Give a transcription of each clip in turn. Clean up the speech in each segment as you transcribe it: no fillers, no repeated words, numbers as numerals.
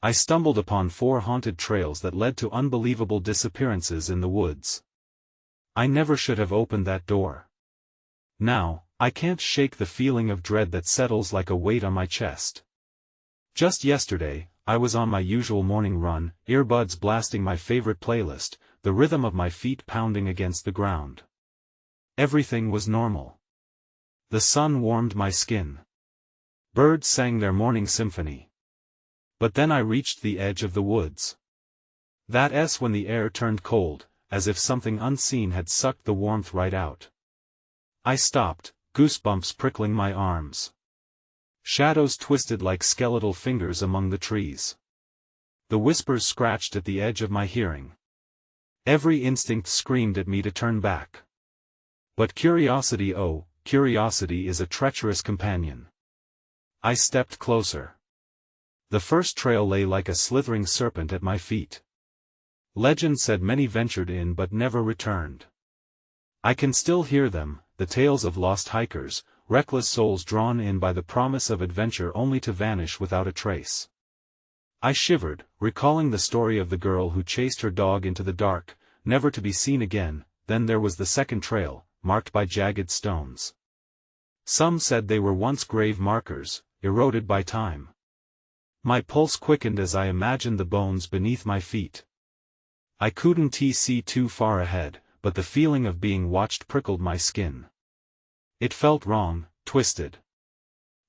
I stumbled upon 4 haunted trails that led to unbelievable disappearances in the woods. I never should have opened that door. Now, I can't shake the feeling of dread that settles like a weight on my chest. Just yesterday, I was on my usual morning run, earbuds blasting my favorite playlist, the rhythm of my feet pounding against the ground. Everything was normal. The sun warmed my skin. Birds sang their morning symphony. But then I reached the edge of the woods. That's when the air turned cold, as if something unseen had sucked the warmth right out. I stopped, goosebumps prickling my arms. Shadows twisted like skeletal fingers among the trees. The whispers scratched at the edge of my hearing. Every instinct screamed at me to turn back. But curiosity, oh, curiosity is a treacherous companion. I stepped closer. The first trail lay like a slithering serpent at my feet. Legend said many ventured in but never returned. I can still hear them, the tales of lost hikers, reckless souls drawn in by the promise of adventure only to vanish without a trace. I shivered, recalling the story of the girl who chased her dog into the dark, never to be seen again. Then there was the second trail, marked by jagged stones. Some said they were once grave markers, eroded by time. My pulse quickened as I imagined the bones beneath my feet. I couldn't see too far ahead, but the feeling of being watched prickled my skin. It felt wrong, twisted.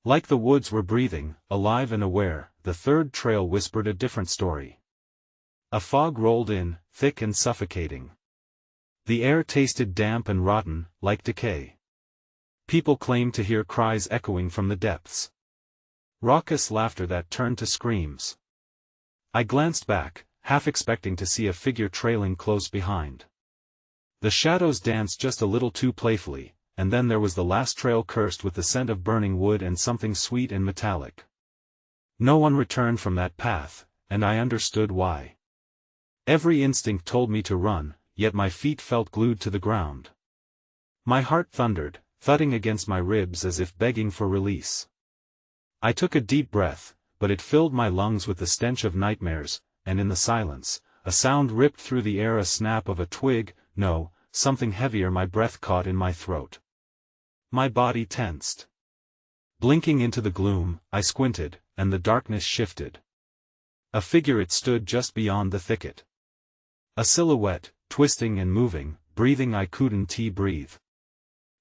Like the woods were breathing, alive and aware. The third trail whispered a different story. A fog rolled in, thick and suffocating. The air tasted damp and rotten, like decay. People claimed to hear cries echoing from the depths. Raucous laughter that turned to screams. I glanced back, half expecting to see a figure trailing close behind. The shadows danced just a little too playfully, and then there was the last trail cursed with the scent of burning wood and something sweet and metallic. No one returned from that path, and I understood why. Every instinct told me to run, yet my feet felt glued to the ground. My heart thundered, thudding against my ribs as if begging for release. I took a deep breath, but it filled my lungs with the stench of nightmares, and in the silence, a sound ripped through the air, a snap of a twig, no, something heavier. My breath caught in my throat. My body tensed. Blinking into the gloom, I squinted, and the darkness shifted. A figure, it stood just beyond the thicket. A silhouette, twisting and moving, breathing. I couldn't breathe.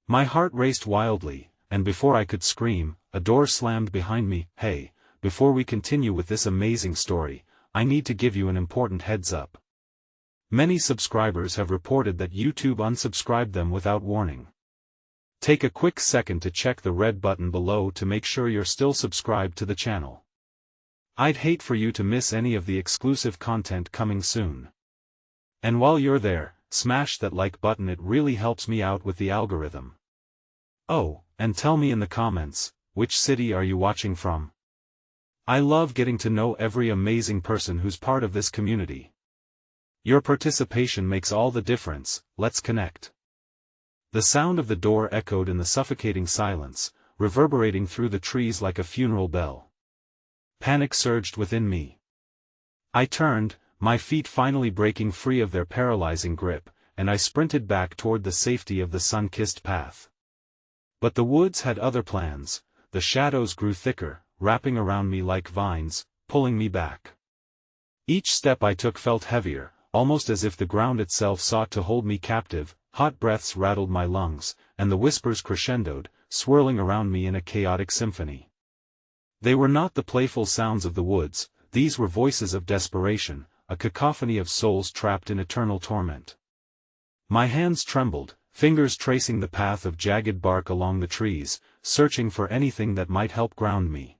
My heart raced wildly, and before I could scream, a door slammed behind me. Hey, before we continue with this amazing story, I need to give you an important heads up. Many subscribers have reported that YouTube unsubscribed them without warning. Take a quick second to check the red button below to make sure you're still subscribed to the channel. I'd hate for you to miss any of the exclusive content coming soon. And while you're there, smash that like button, it really helps me out with the algorithm. Oh, and tell me in the comments, which city are you watching from? I love getting to know every amazing person who's part of this community. Your participation makes all the difference. Let's connect. The sound of the door echoed in the suffocating silence, reverberating through the trees like a funeral bell. Panic surged within me. I turned, my feet finally breaking free of their paralyzing grip, and I sprinted back toward the safety of the sun-kissed path. But the woods had other plans. The shadows grew thicker, wrapping around me like vines, pulling me back. Each step I took felt heavier, almost as if the ground itself sought to hold me captive. Hot breaths rattled my lungs, and the whispers crescendoed, swirling around me in a chaotic symphony. They were not the playful sounds of the woods, these were voices of desperation, a cacophony of souls trapped in eternal torment. My hands trembled, fingers tracing the path of jagged bark along the trees, searching for anything that might help ground me.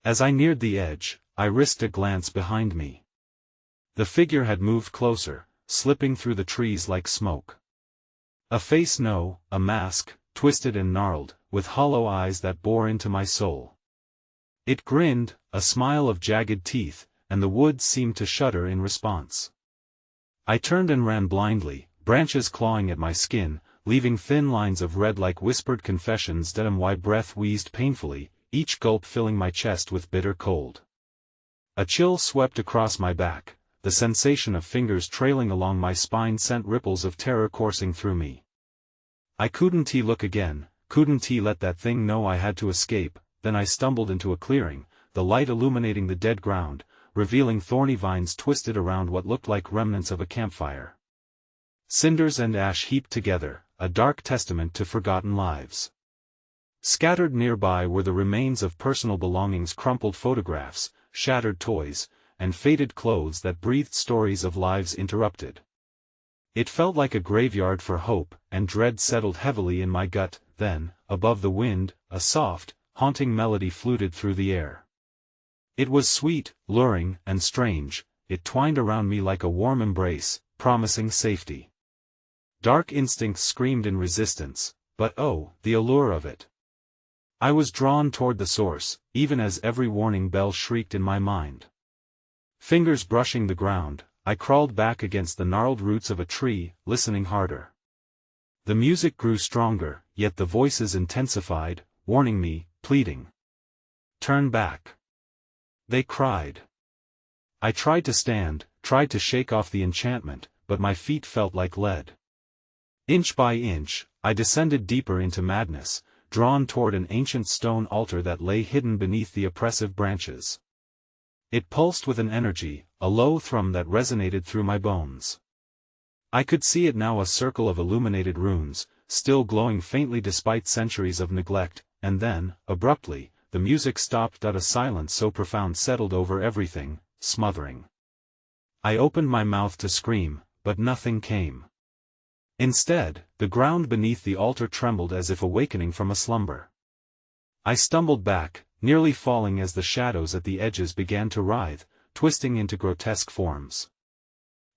As I neared the edge, I risked a glance behind me. The figure had moved closer, slipping through the trees like smoke. A face, no, a mask, twisted and gnarled, with hollow eyes that bore into my soul. It grinned, a smile of jagged teeth, and the woods seemed to shudder in response. I turned and ran blindly, branches clawing at my skin, leaving thin lines of red like whispered confessions. My breath wheezed painfully, each gulp filling my chest with bitter cold. A chill swept across my back, the sensation of fingers trailing along my spine sent ripples of terror coursing through me. I couldn't look again, couldn't let that thing know I had to escape. Then I stumbled into a clearing, the light illuminating the dead ground, revealing thorny vines twisted around what looked like remnants of a campfire. Cinders and ash heaped together, a dark testament to forgotten lives. Scattered nearby were the remains of personal belongings, crumpled photographs, shattered toys, and faded clothes that breathed stories of lives interrupted. It felt like a graveyard for hope, and dread settled heavily in my gut. Then, above the wind, a soft, haunting melody fluted through the air. It was sweet, luring, and strange. It twined around me like a warm embrace, promising safety. Dark instincts screamed in resistance, but oh, the allure of it. I was drawn toward the source, even as every warning bell shrieked in my mind. Fingers brushing the ground, I crawled back against the gnarled roots of a tree, listening harder. The music grew stronger, yet the voices intensified, warning me, pleading. Turn back. They cried. I tried to stand, tried to shake off the enchantment, but my feet felt like lead. Inch by inch, I descended deeper into madness, drawn toward an ancient stone altar that lay hidden beneath the oppressive branches. It pulsed with an energy, a low thrum that resonated through my bones. I could see it now, a circle of illuminated runes, still glowing faintly despite centuries of neglect, and then, abruptly, the music stopped. A silence so profound settled over everything, smothering. I opened my mouth to scream, but nothing came. Instead, the ground beneath the altar trembled as if awakening from a slumber. I stumbled back, nearly falling as the shadows at the edges began to writhe, twisting into grotesque forms.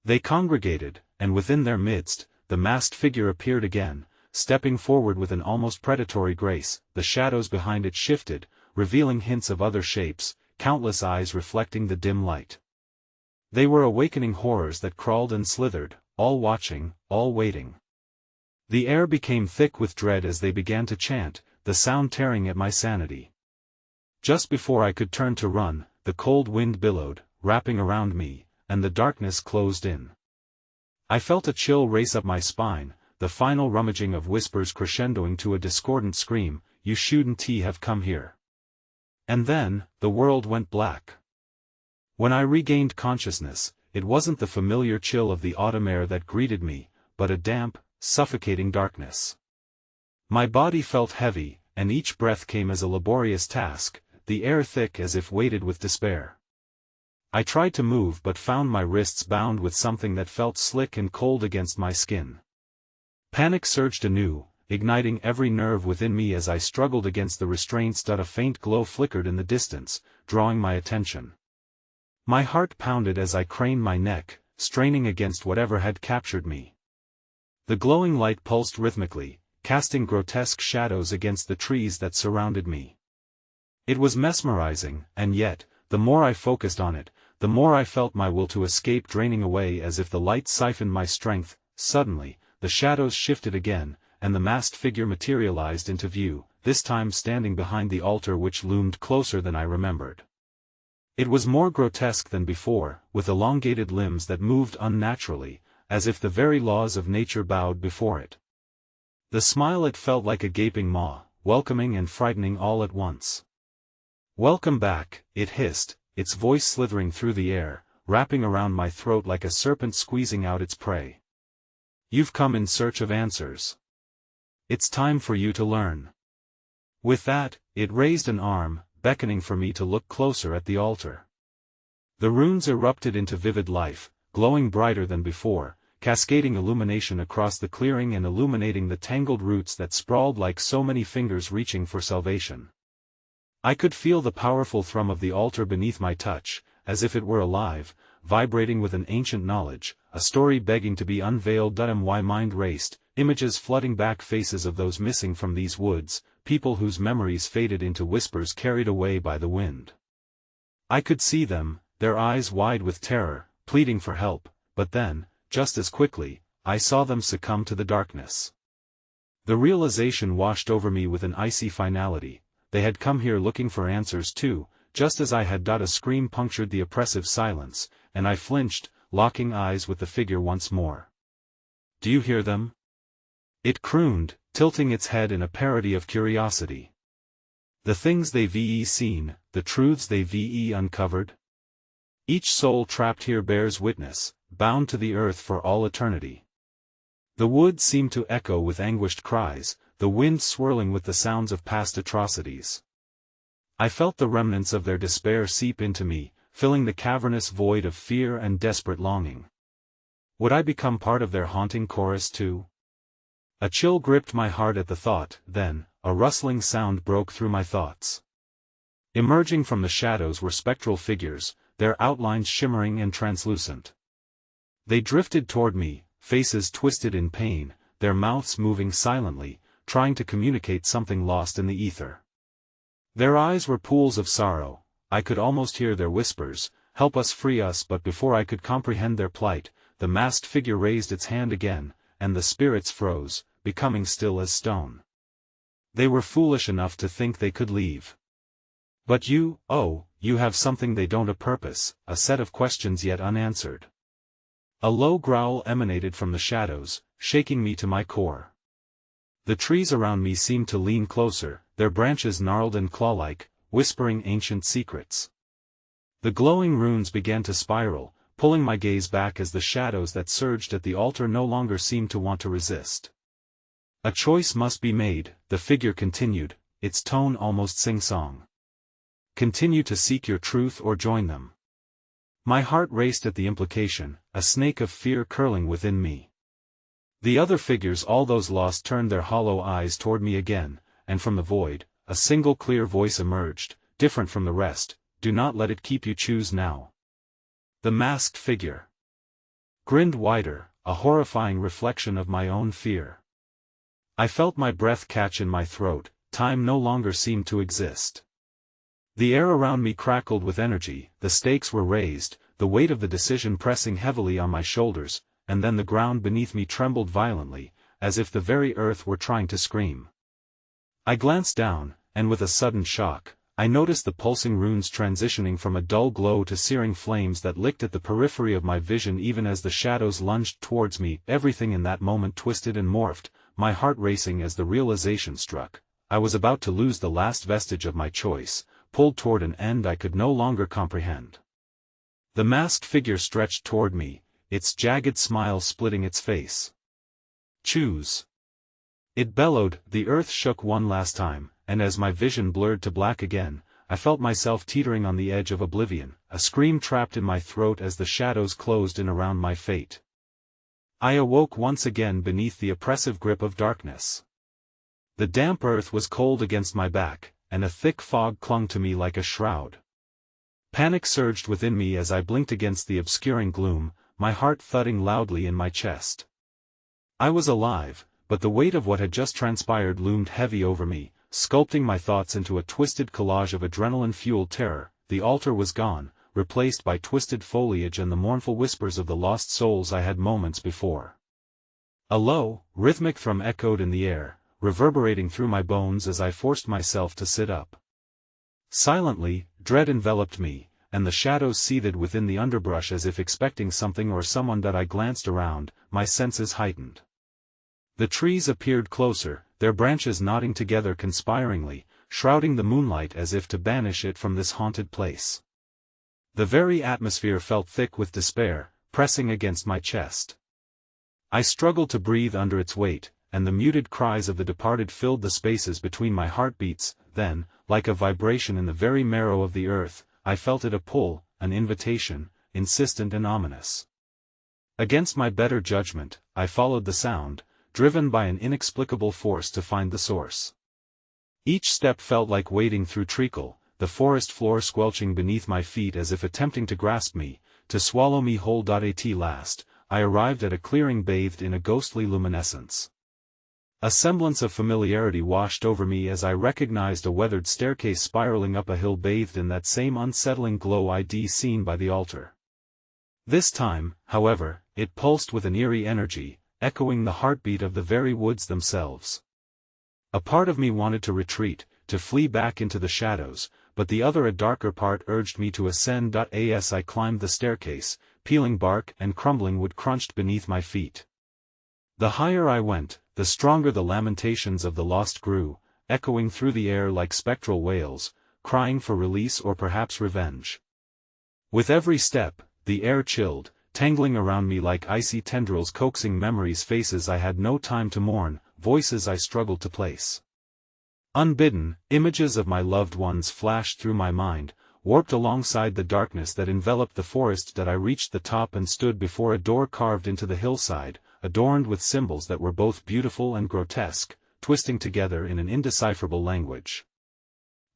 They congregated, and within their midst, the masked figure appeared again, stepping forward with an almost predatory grace. The shadows behind it shifted, revealing hints of other shapes, countless eyes reflecting the dim light. They were awakening horrors that crawled and slithered, all watching, all waiting. The air became thick with dread as they began to chant, the sound tearing at my sanity. Just before I could turn to run, the cold wind billowed, wrapping around me, and the darkness closed in. I felt a chill race up my spine, the final rummaging of whispers crescendoing to a discordant scream, "You shouldn't have come here." And then, the world went black. When I regained consciousness, it wasn't the familiar chill of the autumn air that greeted me, but a damp, suffocating darkness. My body felt heavy, and each breath came as a laborious task, the air thick as if weighted with despair. I tried to move but found my wrists bound with something that felt slick and cold against my skin. Panic surged anew, igniting every nerve within me as I struggled against the restraints. A faint glow flickered in the distance, drawing my attention. My heart pounded as I craned my neck, straining against whatever had captured me. The glowing light pulsed rhythmically, casting grotesque shadows against the trees that surrounded me. It was mesmerizing, and yet, the more I focused on it, the more I felt my will to escape draining away as if the light siphoned my strength. Suddenly, the shadows shifted again, and the masked figure materialized into view, this time standing behind the altar which loomed closer than I remembered. It was more grotesque than before, with elongated limbs that moved unnaturally, as if the very laws of nature bowed before it. The smile, it felt like a gaping maw, welcoming and frightening all at once. "Welcome back," it hissed, its voice slithering through the air, wrapping around my throat like a serpent squeezing out its prey. "You've come in search of answers. It's time for you to learn." With that, it raised an arm, beckoning for me to look closer at the altar. The runes erupted into vivid life, glowing brighter than before, cascading illumination across the clearing and illuminating the tangled roots that sprawled like so many fingers reaching for salvation. I could feel the powerful thrum of the altar beneath my touch, as if it were alive, vibrating with an ancient knowledge, a story begging to be unveiled. My mind raced, images flooding back, faces of those missing from these woods, people whose memories faded into whispers carried away by the wind. I could see them, their eyes wide with terror, pleading for help, but then, just as quickly, I saw them succumb to the darkness. The realization washed over me with an icy finality. They had come here looking for answers too, just as I had. A scream punctured the oppressive silence, and I flinched, locking eyes with the figure once more. "Do you hear them?" it crooned, tilting its head in a parody of curiosity. "The things they've seen, the truths they've uncovered? Each soul trapped here bears witness, bound to the earth for all eternity." The woods seemed to echo with anguished cries, the wind swirling with the sounds of past atrocities. I felt the remnants of their despair seep into me, filling the cavernous void of fear and desperate longing. Would I become part of their haunting chorus too? A chill gripped my heart at the thought, then, a rustling sound broke through my thoughts. Emerging from the shadows were spectral figures, their outlines shimmering and translucent. They drifted toward me, faces twisted in pain, their mouths moving silently, trying to communicate something lost in the ether. Their eyes were pools of sorrow. I could almost hear their whispers, "Help us, free us." But before I could comprehend their plight, the masked figure raised its hand again, and the spirits froze, becoming still as stone. They were foolish enough to think they could leave. "But you, oh, you have something they don't." A purpose, a set of questions yet unanswered. A low growl emanated from the shadows, shaking me to my core. The trees around me seemed to lean closer, their branches gnarled and claw-like, whispering ancient secrets. The glowing runes began to spiral, pulling my gaze back as the shadows that surged at the altar no longer seemed to want to resist. "A choice must be made," the figure continued, its tone almost sing-song. "Continue to seek your truth or join them." My heart raced at the implication, a snake of fear curling within me. The other figures, all those lost, turned their hollow eyes toward me again, and from the void, a single clear voice emerged, different from the rest: "Do not let it keep you. Choose now." The masked figure grinned wider, a horrifying reflection of my own fear. I felt my breath catch in my throat. Time no longer seemed to exist. The air around me crackled with energy, the stakes were raised, the weight of the decision pressing heavily on my shoulders, and then the ground beneath me trembled violently, as if the very earth were trying to scream. I glanced down, and with a sudden shock, I noticed the pulsing runes transitioning from a dull glow to searing flames that licked at the periphery of my vision even as the shadows lunged towards me. Everything in that moment twisted and morphed, my heart racing as the realization struck. I was about to lose the last vestige of my choice, pulled toward an end I could no longer comprehend. The masked figure stretched toward me, its jagged smile splitting its face. "Choose." It bellowed. The earth shook one last time, and as my vision blurred to black again, I felt myself teetering on the edge of oblivion, a scream trapped in my throat as the shadows closed in around my fate. I awoke once again beneath the oppressive grip of darkness. The damp earth was cold against my back, and a thick fog clung to me like a shroud. Panic surged within me as I blinked against the obscuring gloom, my heart thudding loudly in my chest. I was alive, but the weight of what had just transpired loomed heavy over me, sculpting my thoughts into a twisted collage of adrenaline-fueled terror. The altar was gone, replaced by twisted foliage and the mournful whispers of the lost souls I had moments before. A low, rhythmic thrum echoed in the air, reverberating through my bones as I forced myself to sit up. Silently, dread enveloped me, and the shadows seethed within the underbrush as if expecting something or someone. That I glanced around, my senses heightened. The trees appeared closer, their branches knotting together conspiringly, shrouding the moonlight as if to banish it from this haunted place. The very atmosphere felt thick with despair, pressing against my chest. I struggled to breathe under its weight, and the muted cries of the departed filled the spaces between my heartbeats. Then, like a vibration in the very marrow of the earth, I felt it, a pull, an invitation, insistent and ominous. Against my better judgment, I followed the sound, driven by an inexplicable force to find the source. Each step felt like wading through treacle, the forest floor squelching beneath my feet as if attempting to grasp me, to swallow me whole. At last, I arrived at a clearing bathed in a ghostly luminescence. A semblance of familiarity washed over me as I recognized a weathered staircase spiraling up a hill bathed in that same unsettling glow I'd seen by the altar. This time, however, it pulsed with an eerie energy, echoing the heartbeat of the very woods themselves. A part of me wanted to retreat, to flee back into the shadows, but the other, a darker part, urged me to ascend. As I climbed the staircase, peeling bark and crumbling wood crunched beneath my feet. The higher I went, the stronger the lamentations of the lost grew, echoing through the air like spectral wails, crying for release or perhaps revenge. With every step, the air chilled, tangling around me like icy tendrils, coaxing memories, faces I had no time to mourn, voices I struggled to place. Unbidden, images of my loved ones flashed through my mind, warped alongside the darkness that enveloped the forest. I reached the top and stood before a door carved into the hillside, adorned with symbols that were both beautiful and grotesque, twisting together in an indecipherable language.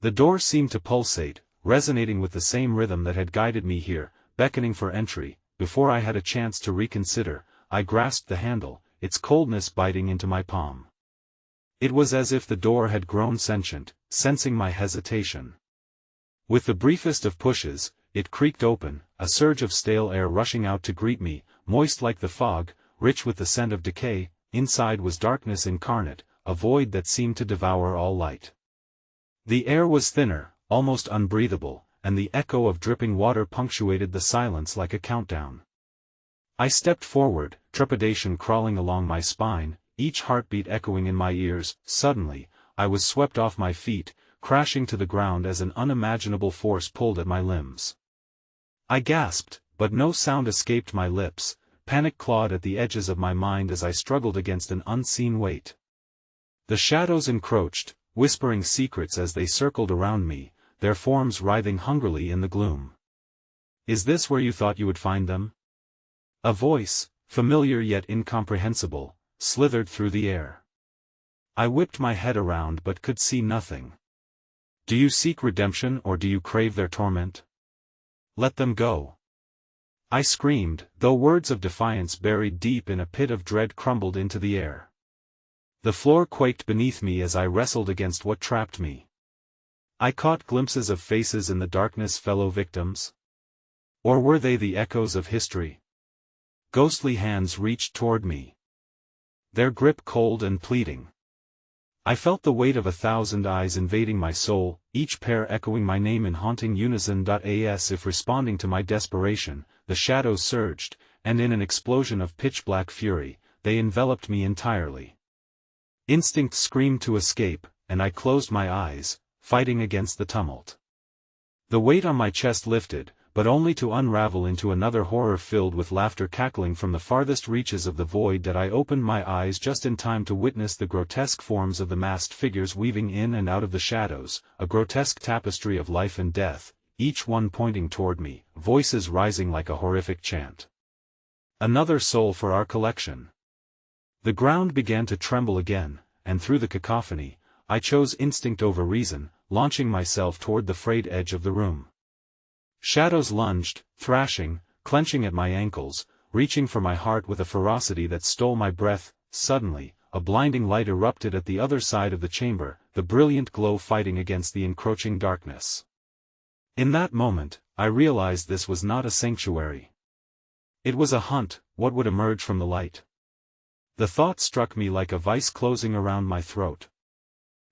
The door seemed to pulsate, resonating with the same rhythm that had guided me here, beckoning for entry. Before I had a chance to reconsider, I grasped the handle, its coldness biting into my palm. It was as if the door had grown sentient, sensing my hesitation. With the briefest of pushes, it creaked open, a surge of stale air rushing out to greet me, moist like the fog, rich with the scent of decay. Inside was darkness incarnate, a void that seemed to devour all light. The air was thinner, almost unbreathable, and the echo of dripping water punctuated the silence like a countdown. I stepped forward, trepidation crawling along my spine, each heartbeat echoing in my ears. Suddenly, I was swept off my feet, crashing to the ground as an unimaginable force pulled at my limbs. I gasped, but no sound escaped my lips. Panic clawed at the edges of my mind as I struggled against an unseen weight. The shadows encroached, whispering secrets as they circled around me, their forms writhing hungrily in the gloom. "Is this where you thought you would find them?" A voice, familiar yet incomprehensible, slithered through the air. I whipped my head around but could see nothing. "Do you seek redemption or do you crave their torment? Let them go." I screamed, though words of defiance buried deep in a pit of dread crumbled into the air. The floor quaked beneath me as I wrestled against what trapped me. I caught glimpses of faces in the darkness, fellow victims. Or were they the echoes of history? Ghostly hands reached toward me, their grip cold and pleading. I felt the weight of 1,000 eyes invading my soul, each pair echoing my name in haunting unison. As if responding to my desperation, the shadows surged, and in an explosion of pitch-black fury, they enveloped me entirely. Instinct screamed to escape, and I closed my eyes, fighting against the tumult. The weight on my chest lifted, but only to unravel into another horror filled with laughter cackling from the farthest reaches of the void. I opened my eyes just in time to witness the grotesque forms of the masked figures weaving in and out of the shadows, a grotesque tapestry of life and death, each one pointing toward me, voices rising like a horrific chant. "Another soul for our collection." The ground began to tremble again, and through the cacophony, I chose instinct over reason, launching myself toward the frayed edge of the room. Shadows lunged, thrashing, clenching at my ankles, reaching for my heart with a ferocity that stole my breath. Suddenly, a blinding light erupted at the other side of the chamber, the brilliant glow fighting against the encroaching darkness. In that moment, I realized this was not a sanctuary. It was a hunt. What would emerge from the light? The thought struck me like a vice closing around my throat.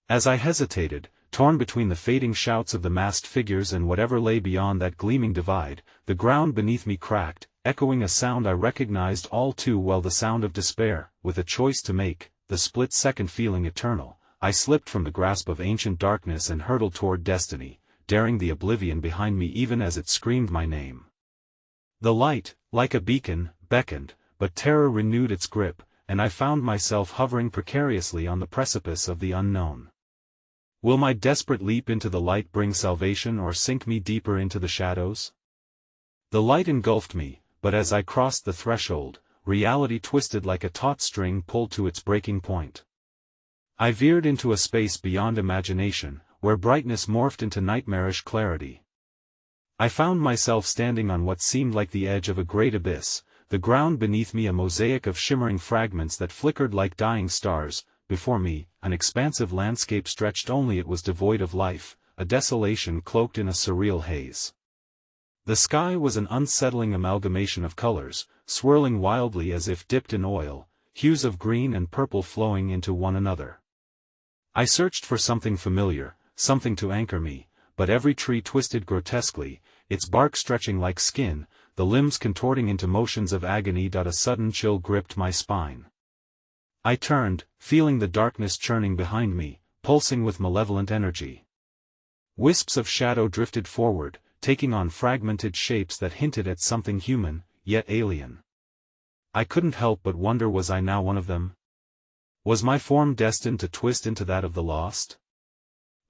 As I hesitated, torn between the fading shouts of the masked figures and whatever lay beyond that gleaming divide, the ground beneath me cracked, echoing a sound I recognized all too well, the sound of despair. With a choice to make, the split-second feeling eternal, I slipped from the grasp of ancient darkness and hurtled toward destiny, daring the oblivion behind me even as it screamed my name. The light, like a beacon, beckoned, but terror renewed its grip, and I found myself hovering precariously on the precipice of the unknown. Will my desperate leap into the light bring salvation or sink me deeper into the shadows? The light engulfed me, but as I crossed the threshold, reality twisted like a taut string pulled to its breaking point. I veered into a space beyond imagination, where brightness morphed into nightmarish clarity. I found myself standing on what seemed like the edge of a great abyss, the ground beneath me a mosaic of shimmering fragments that flickered like dying stars. Before me, an expansive landscape stretched, only it was devoid of life, a desolation cloaked in a surreal haze. The sky was an unsettling amalgamation of colors, swirling wildly as if dipped in oil, hues of green and purple flowing into one another. I searched for something familiar, something to anchor me, but every tree twisted grotesquely, its bark stretching like skin, the limbs contorting into motions of agony. A sudden chill gripped my spine. I turned, feeling the darkness churning behind me, pulsing with malevolent energy. Wisps of shadow drifted forward, taking on fragmented shapes that hinted at something human, yet alien. I couldn't help but wonder, was I now one of them? Was my form destined to twist into that of the lost?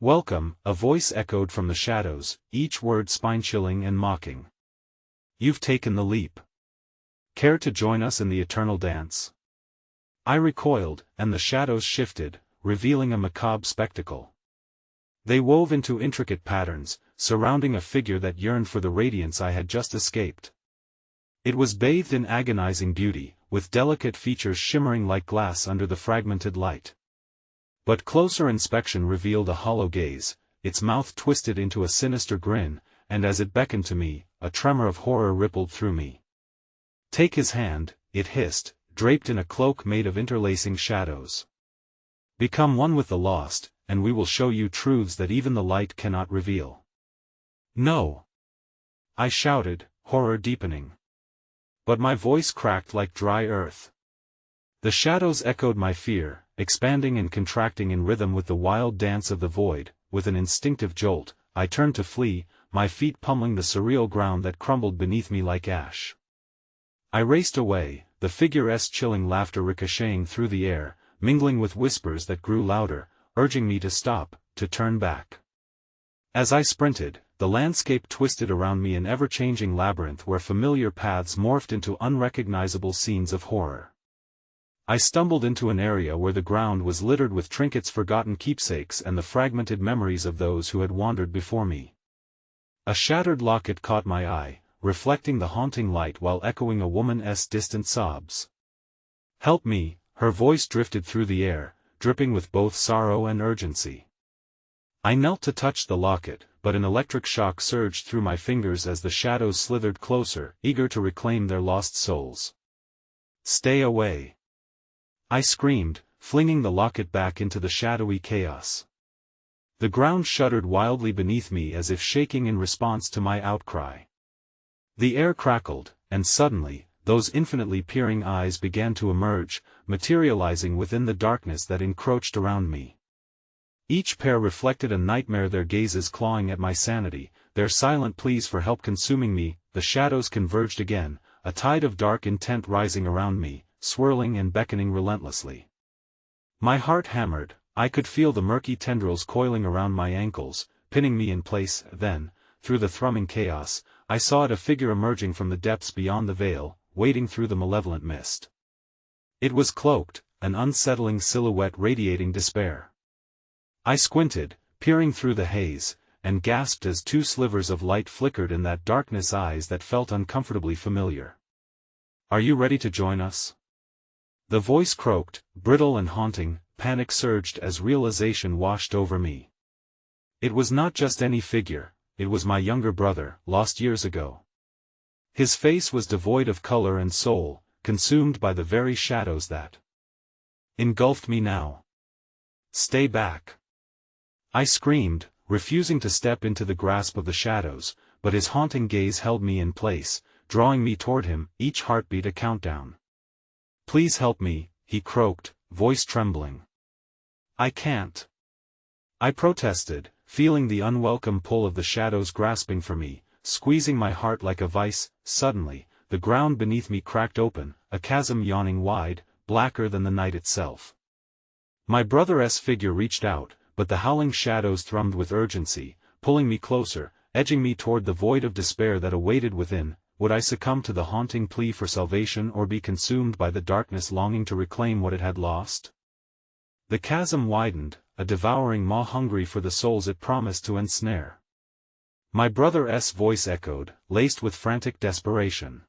"Welcome," a voice echoed from the shadows, each word spine-chilling and mocking. "You've taken the leap. Care to join us in the eternal dance?" I recoiled, and the shadows shifted, revealing a macabre spectacle. They wove into intricate patterns, surrounding a figure that yearned for the radiance I had just escaped. It was bathed in agonizing beauty, with delicate features shimmering like glass under the fragmented light. But closer inspection revealed a hollow gaze, its mouth twisted into a sinister grin, and as it beckoned to me, a tremor of horror rippled through me. "Take his hand," it hissed, draped in a cloak made of interlacing shadows. "Become one with the lost, and we will show you truths that even the light cannot reveal." "No!" I shouted, horror deepening. But my voice cracked like dry earth. The shadows echoed my fear, expanding and contracting in rhythm with the wild dance of the void. With an instinctive jolt, I turned to flee, my feet pummeling the surreal ground that crumbled beneath me like ash. I raced away, the figure's chilling laughter ricocheting through the air, mingling with whispers that grew louder, urging me to stop, to turn back. As I sprinted, the landscape twisted around me, an ever-changing labyrinth where familiar paths morphed into unrecognizable scenes of horror. I stumbled into an area where the ground was littered with trinkets, forgotten keepsakes, and the fragmented memories of those who had wandered before me. A shattered locket caught my eye, reflecting the haunting light while echoing a woman's distant sobs. "Help me," her voice drifted through the air, dripping with both sorrow and urgency. I knelt to touch the locket, but an electric shock surged through my fingers as the shadows slithered closer, eager to reclaim their lost souls. "Stay away!" I screamed, flinging the locket back into the shadowy chaos. The ground shuddered wildly beneath me as if shaking in response to my outcry. The air crackled, and suddenly, those infinitely peering eyes began to emerge, materializing within the darkness that encroached around me. Each pair reflected a nightmare, their gazes clawing at my sanity, their silent pleas for help consuming me. The shadows converged again, a tide of dark intent rising around me, swirling and beckoning relentlessly. My heart hammered, I could feel the murky tendrils coiling around my ankles, pinning me in place. Then, through the thrumming chaos, I saw a figure emerging from the depths beyond the veil, wading through the malevolent mist. It was cloaked, an unsettling silhouette radiating despair. I squinted, peering through the haze, and gasped as two slivers of light flickered in that darkness, eyes that felt uncomfortably familiar. "Are you ready to join us?" The voice croaked, brittle and haunting. Panic surged as realization washed over me. It was not just any figure, it was my younger brother, lost years ago. His face was devoid of color and soul, consumed by the very shadows that engulfed me now. "Stay back!" I screamed, refusing to step into the grasp of the shadows, but his haunting gaze held me in place, drawing me toward him, each heartbeat a countdown. "Please help me," he croaked, voice trembling. "I can't," I protested, feeling the unwelcome pull of the shadows grasping for me, squeezing my heart like a vice. Suddenly, the ground beneath me cracked open, a chasm yawning wide, blacker than the night itself. My brother's figure reached out, but the howling shadows thrummed with urgency, pulling me closer, edging me toward the void of despair that awaited within. Would I succumb to the haunting plea for salvation, or be consumed by the darkness longing to reclaim what it had lost? The chasm widened, a devouring maw hungry for the souls it promised to ensnare. My brother's voice echoed, laced with frantic desperation.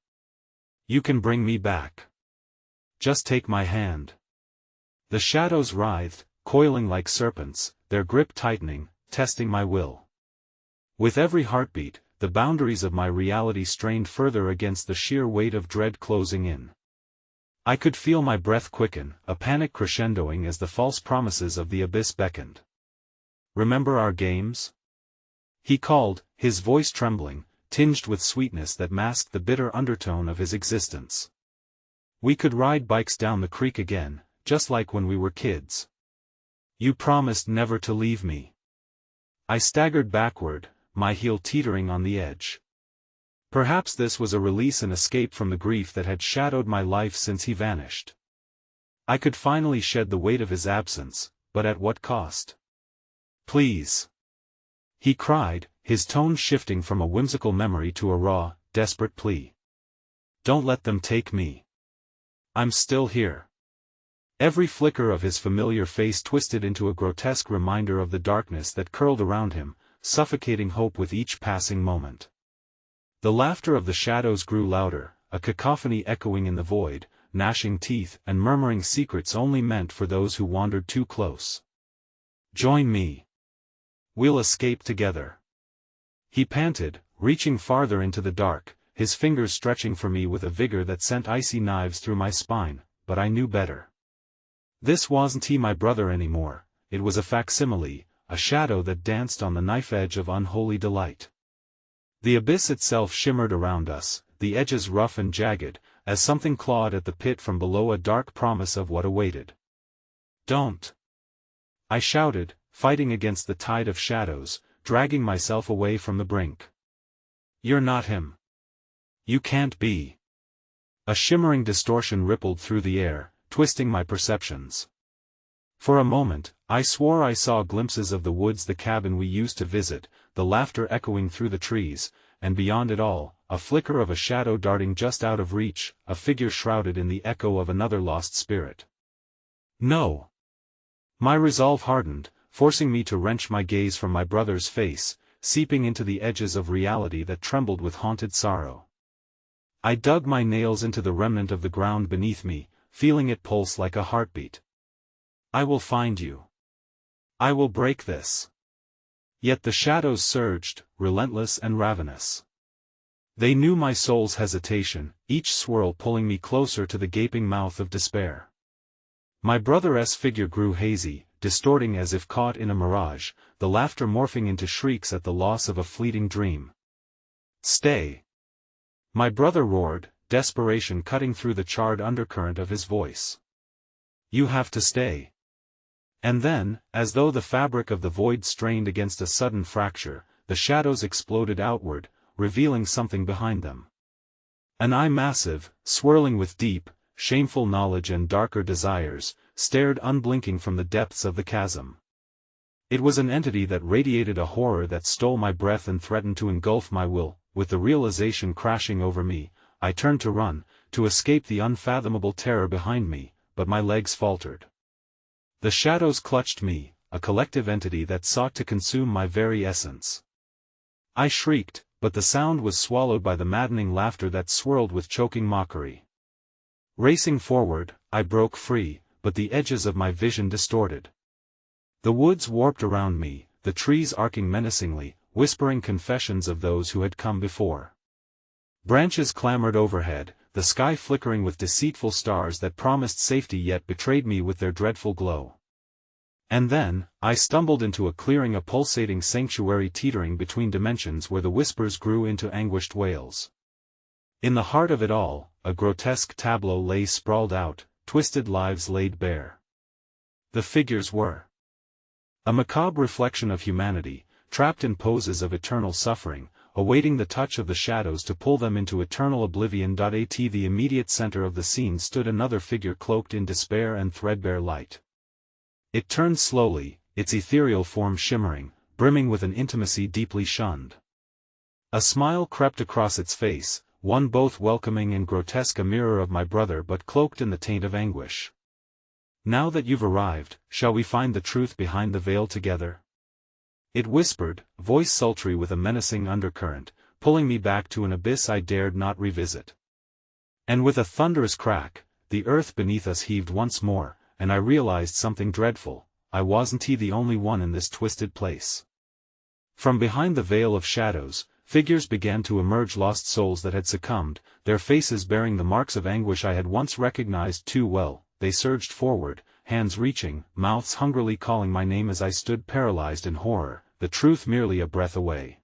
"You can bring me back. Just take my hand." The shadows writhed, coiling like serpents, their grip tightening, testing my will. With every heartbeat, the boundaries of my reality strained further against the sheer weight of dread closing in. I could feel my breath quicken, a panic crescendoing as the false promises of the abyss beckoned. "Remember our games?" He called, his voice trembling, tinged with sweetness that masked the bitter undertone of his existence. We could ride bikes down the creek again, just like when we were kids. You promised never to leave me. I staggered backward, my heel teetering on the edge. Perhaps this was a release and escape from the grief that had shadowed my life since he vanished. I could finally shed the weight of his absence, but at what cost? Please. He cried, his tone shifting from a whimsical memory to a raw, desperate plea. Don't let them take me. I'm still here. Every flicker of his familiar face twisted into a grotesque reminder of the darkness that curled around him, suffocating hope with each passing moment. The laughter of the shadows grew louder, a cacophony echoing in the void, gnashing teeth and murmuring secrets only meant for those who wandered too close. Join me. We'll escape together. He panted, reaching farther into the dark, his fingers stretching for me with a vigor that sent icy knives through my spine, but I knew better. This wasn't he my brother anymore, it was a facsimile, a shadow that danced on the knife edge of unholy delight. The abyss itself shimmered around us, the edges rough and jagged, as something clawed at the pit from below, a dark promise of what awaited. Don't! I shouted, fighting against the tide of shadows, dragging myself away from the brink. You're not him. You can't be. A shimmering distortion rippled through the air, twisting my perceptions. For a moment, I swore I saw glimpses of the woods, the cabin we used to visit, the laughter echoing through the trees, and beyond it all, a flicker of a shadow darting just out of reach, a figure shrouded in the echo of another lost spirit. No! My resolve hardened, forcing me to wrench my gaze from my brother's face, seeping into the edges of reality that trembled with haunted sorrow. I dug my nails into the remnant of the ground beneath me, feeling it pulse like a heartbeat. I will find you. I will break this. Yet the shadows surged, relentless and ravenous. They knew my soul's hesitation, each swirl pulling me closer to the gaping mouth of despair. My brother's figure grew hazy, distorting as if caught in a mirage, the laughter morphing into shrieks at the loss of a fleeting dream. Stay! My brother roared, desperation cutting through the charred undercurrent of his voice. You have to stay. And then, as though the fabric of the void strained against a sudden fracture, the shadows exploded outward, revealing something behind them. An eye massive, swirling with deep, shameful knowledge and darker desires, stared unblinking from the depths of the chasm. It was an entity that radiated a horror that stole my breath and threatened to engulf my will. With the realization crashing over me, I turned to run, to escape the unfathomable terror behind me, but my legs faltered. The shadows clutched me, a collective entity that sought to consume my very essence. I shrieked, but the sound was swallowed by the maddening laughter that swirled with choking mockery. Racing forward, I broke free, but the edges of my vision distorted. The woods warped around me, the trees arcing menacingly, whispering confessions of those who had come before. Branches clamored overhead, the sky flickering with deceitful stars that promised safety yet betrayed me with their dreadful glow. And then, I stumbled into a clearing, a pulsating sanctuary teetering between dimensions where the whispers grew into anguished wails. In the heart of it all, a grotesque tableau lay sprawled out, twisted lives laid bare. The figures were a macabre reflection of humanity, trapped in poses of eternal suffering, awaiting the touch of the shadows to pull them into eternal oblivion. At the immediate center of the scene stood another figure cloaked in despair and threadbare light. It turned slowly, its ethereal form shimmering, brimming with an intimacy deeply shunned. A smile crept across its face, one both welcoming and grotesque, a mirror of my brother but cloaked in the taint of anguish. Now that you've arrived, shall we find the truth behind the veil together? It whispered, voice sultry with a menacing undercurrent, pulling me back to an abyss I dared not revisit. And with a thunderous crack, the earth beneath us heaved once more, and I realized something dreadful. I wasn't the only one in this twisted place. From behind the veil of shadows, figures began to emerge, lost souls that had succumbed, their faces bearing the marks of anguish I had once recognized too well. They surged forward, hands reaching, mouths hungrily calling my name as I stood paralyzed in horror, the truth merely a breath away.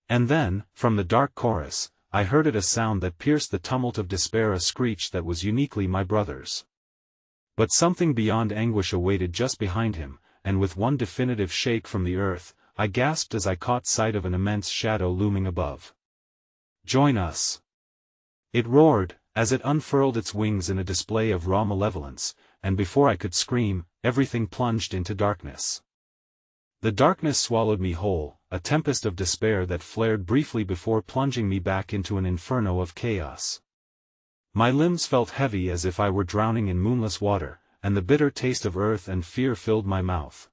And then, from the dark chorus, I heard it, a sound that pierced the tumult of despair, a screech that was uniquely my brother's. But something beyond anguish awaited just behind him, and with one definitive shake from the earth, I gasped as I caught sight of an immense shadow looming above. "Join us!" it roared, as it unfurled its wings in a display of raw malevolence, and before I could scream, everything plunged into darkness. The darkness swallowed me whole, a tempest of despair that flared briefly before plunging me back into an inferno of chaos. My limbs felt heavy as if I were drowning in moonless water, and the bitter taste of earth and fear filled my mouth.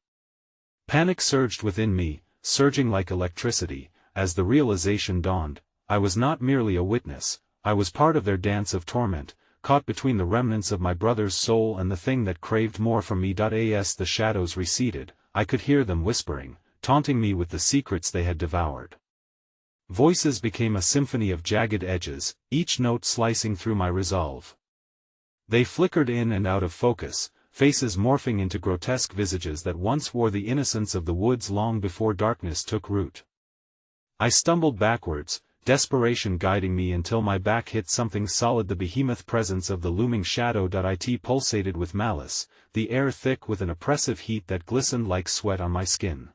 Panic surged within me, surging like electricity, as the realization dawned: I was not merely a witness, I was part of their dance of torment, caught between the remnants of my brother's soul and the thing that craved more from me. As the shadows receded, I could hear them whispering, taunting me with the secrets they had devoured. Voices became a symphony of jagged edges, each note slicing through my resolve. They flickered in and out of focus, faces morphing into grotesque visages that once wore the innocence of the woods long before darkness took root. I stumbled backwards, desperation guiding me, until my back hit something solid, the behemoth presence of the looming shadow. It pulsated with malice, the air thick with an oppressive heat that glistened like sweat on my skin.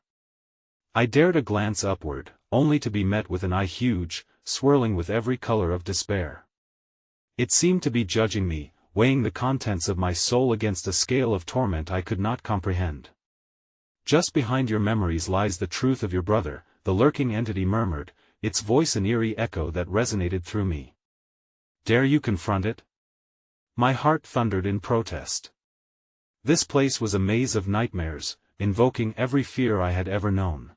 I dared a glance upward, only to be met with an eye huge, swirling with every color of despair. It seemed to be judging me, weighing the contents of my soul against a scale of torment I could not comprehend. "Just behind your memories lies the truth of your brother," the lurking entity murmured, its voice an eerie echo that resonated through me. "Dare you confront it?" My heart thundered in protest. This place was a maze of nightmares, invoking every fear I had ever known.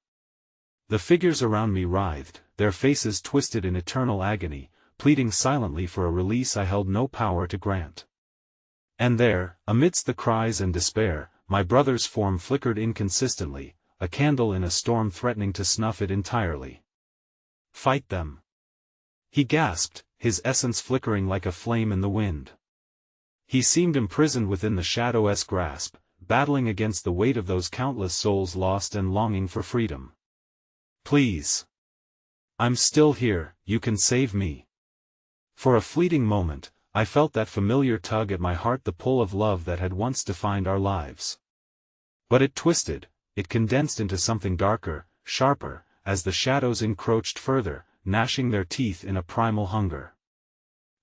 The figures around me writhed, their faces twisted in eternal agony, pleading silently for a release I held no power to grant. And there, amidst the cries and despair, my brother's form flickered inconsistently, a candle in a storm threatening to snuff it entirely. "Fight them!" he gasped, his essence flickering like a flame in the wind. He seemed imprisoned within the shadow's grasp, battling against the weight of those countless souls lost and longing for freedom. "Please! I'm still here, you can save me." For a fleeting moment, I felt that familiar tug at my heart, the pull of love that had once defined our lives. But it twisted, it condensed into something darker, sharper, as the shadows encroached further, gnashing their teeth in a primal hunger.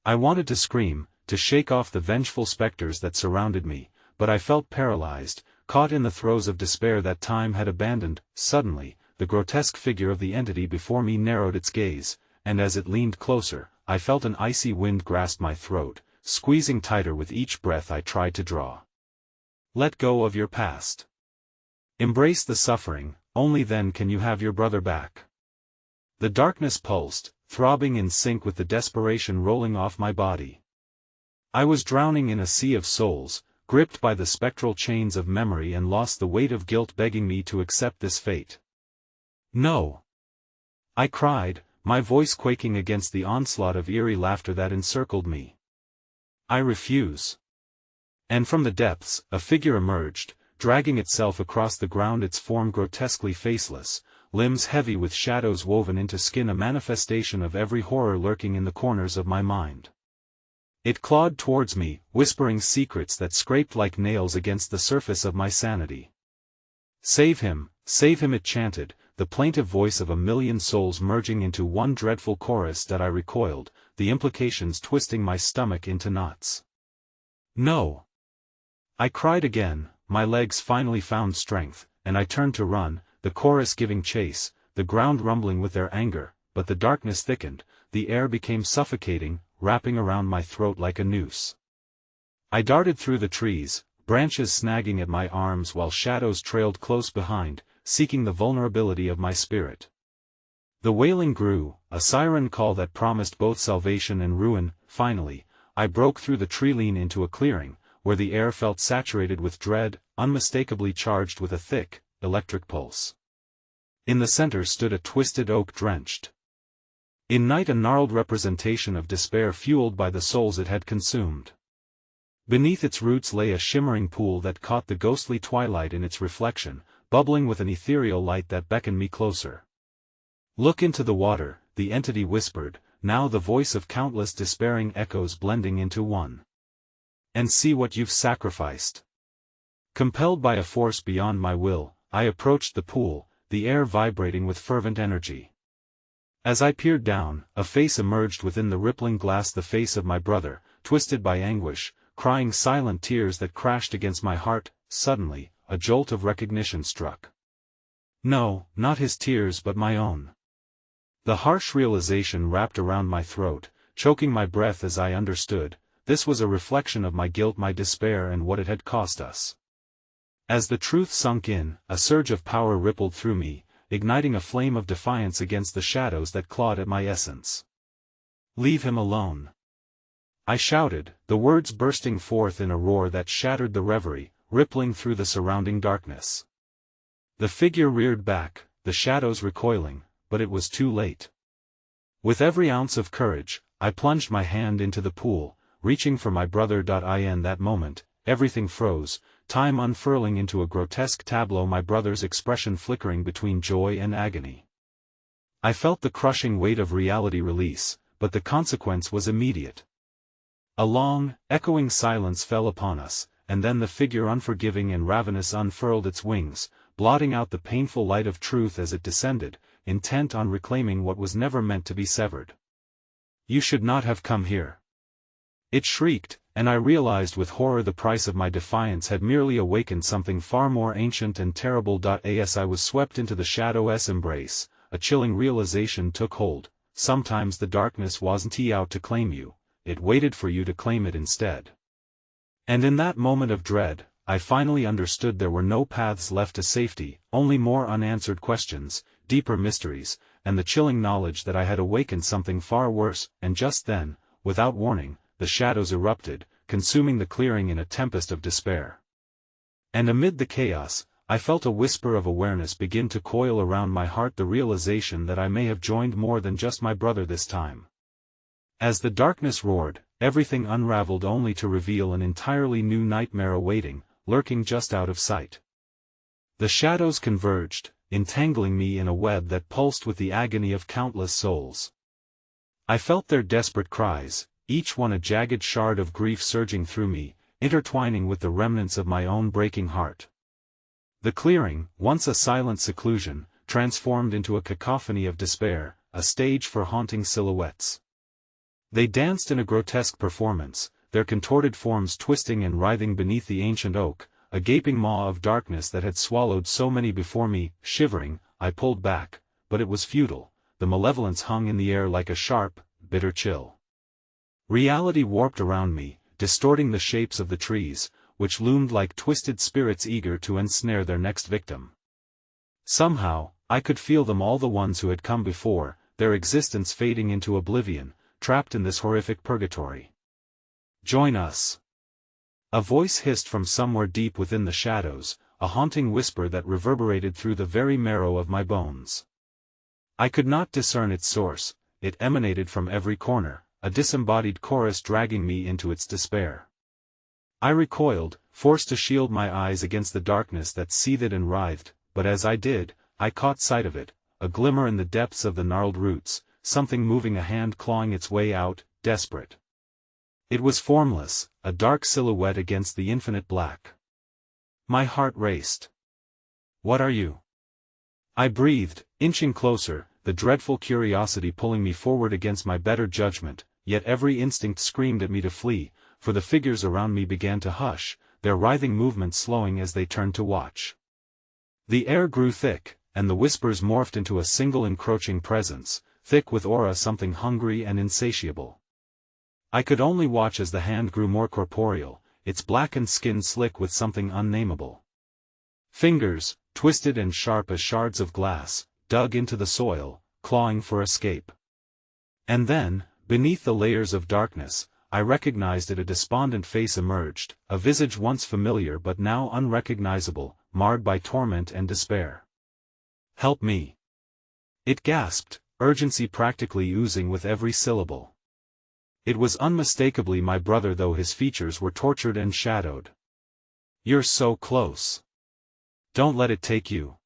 I wanted to scream, to shake off the vengeful specters that surrounded me, but I felt paralyzed, caught in the throes of despair that time had abandoned. Suddenly, the grotesque figure of the entity before me narrowed its gaze, and as it leaned closer, I felt an icy wind grasp my throat, squeezing tighter with each breath I tried to draw. "Let go of your past. Embrace the suffering, only then can you have your brother back." The darkness pulsed, throbbing in sync with the desperation rolling off my body. I was drowning in a sea of souls, gripped by the spectral chains of memory and lost the weight of guilt begging me to accept this fate. "No!" I cried, my voice quaking against the onslaught of eerie laughter that encircled me. "I refuse." And from the depths, a figure emerged, dragging itself across the ground, its form grotesquely faceless, limbs heavy with shadows woven into skin, a manifestation of every horror lurking in the corners of my mind. It clawed towards me, whispering secrets that scraped like nails against the surface of my sanity. Save him, it chanted, the plaintive voice of a million souls merging into one dreadful chorus. That I recoiled, the implications twisting my stomach into knots. "No!" I cried again, my legs finally found strength, and I turned to run, the chorus giving chase, the ground rumbling with their anger, but the darkness thickened, the air became suffocating, wrapping around my throat like a noose. I darted through the trees, branches snagging at my arms while shadows trailed close behind, seeking the vulnerability of my spirit. The wailing grew, a siren call that promised both salvation and ruin. Finally, I broke through the tree-line into a clearing, where the air felt saturated with dread, unmistakably charged with a thick, electric pulse. In the center stood a twisted oak drenched in night, a gnarled representation of despair fueled by the souls it had consumed. Beneath its roots lay a shimmering pool that caught the ghostly twilight in its reflection, bubbling with an ethereal light that beckoned me closer. "Look into the water," the entity whispered, now the voice of countless despairing echoes blending into one. "And see what you've sacrificed." Compelled by a force beyond my will, I approached the pool, the air vibrating with fervent energy. As I peered down, a face emerged within the rippling glass, the face of my brother, twisted by anguish, crying silent tears that crashed against my heart. Suddenly, a jolt of recognition struck. No, not his tears but my own. The harsh realization wrapped around my throat, choking my breath as I understood, this was a reflection of my guilt, my despair, and what it had cost us. As the truth sunk in, a surge of power rippled through me, igniting a flame of defiance against the shadows that clawed at my essence. "Leave him alone!" I shouted, the words bursting forth in a roar that shattered the reverie, rippling through the surrounding darkness. The figure reared back, the shadows recoiling, but it was too late. With every ounce of courage, I plunged my hand into the pool, reaching for my brother. In that moment, everything froze, time unfurling into a grotesque tableau, my brother's expression flickering between joy and agony. I felt the crushing weight of reality release, but the consequence was immediate. A long, echoing silence fell upon us, and then the figure, unforgiving and ravenous, unfurled its wings, blotting out the painful light of truth as it descended, intent on reclaiming what was never meant to be severed. "You should not have come here!" it shrieked, and I realized with horror the price of my defiance had merely awakened something far more ancient and terrible. As I was swept into the shadow's embrace, a chilling realization took hold: sometimes the darkness wasn't out to claim you, it waited for you to claim it instead. And in that moment of dread, I finally understood there were no paths left to safety, only more unanswered questions, deeper mysteries, and the chilling knowledge that I had awakened something far worse. And just then, without warning, the shadows erupted, consuming the clearing in a tempest of despair. And amid the chaos, I felt a whisper of awareness begin to coil around my heart, the realization that I may have joined more than just my brother this time. As the darkness roared, everything unraveled only to reveal an entirely new nightmare awaiting, lurking just out of sight. The shadows converged, entangling me in a web that pulsed with the agony of countless souls. I felt their desperate cries, each one a jagged shard of grief surging through me, intertwining with the remnants of my own breaking heart. The clearing, once a silent seclusion, transformed into a cacophony of despair, a stage for haunting silhouettes. They danced in a grotesque performance, their contorted forms twisting and writhing beneath the ancient oak, a gaping maw of darkness that had swallowed so many before me. Shivering, I pulled back, but it was futile. The malevolence hung in the air like a sharp, bitter chill. Reality warped around me, distorting the shapes of the trees, which loomed like twisted spirits eager to ensnare their next victim. Somehow, I could feel them, all the ones who had come before, their existence fading into oblivion, trapped in this horrific purgatory. "Join us!" a voice hissed from somewhere deep within the shadows, a haunting whisper that reverberated through the very marrow of my bones. I could not discern its source, it emanated from every corner, a disembodied chorus dragging me into its despair. I recoiled, forced to shield my eyes against the darkness that seethed and writhed, but as I did, I caught sight of it, a glimmer in the depths of the gnarled roots, something moving, a hand clawing its way out, desperate. It was formless, a dark silhouette against the infinite black. My heart raced. "What are you?" I breathed, inching closer, the dreadful curiosity pulling me forward against my better judgment, yet every instinct screamed at me to flee, for the figures around me began to hush, their writhing movements slowing as they turned to watch. The air grew thick, and the whispers morphed into a single encroaching presence, thick with aura, something hungry and insatiable. I could only watch as the hand grew more corporeal, its blackened skin slick with something unnameable. Fingers, twisted and sharp as shards of glass, dug into the soil, clawing for escape. And then, beneath the layers of darkness, I recognized it. A despondent face emerged, a visage once familiar but now unrecognizable, marred by torment and despair. "Help me!" it gasped, urgency practically oozing with every syllable. It was unmistakably my brother, though his features were tortured and shadowed. "You're so close. Don't let it take you.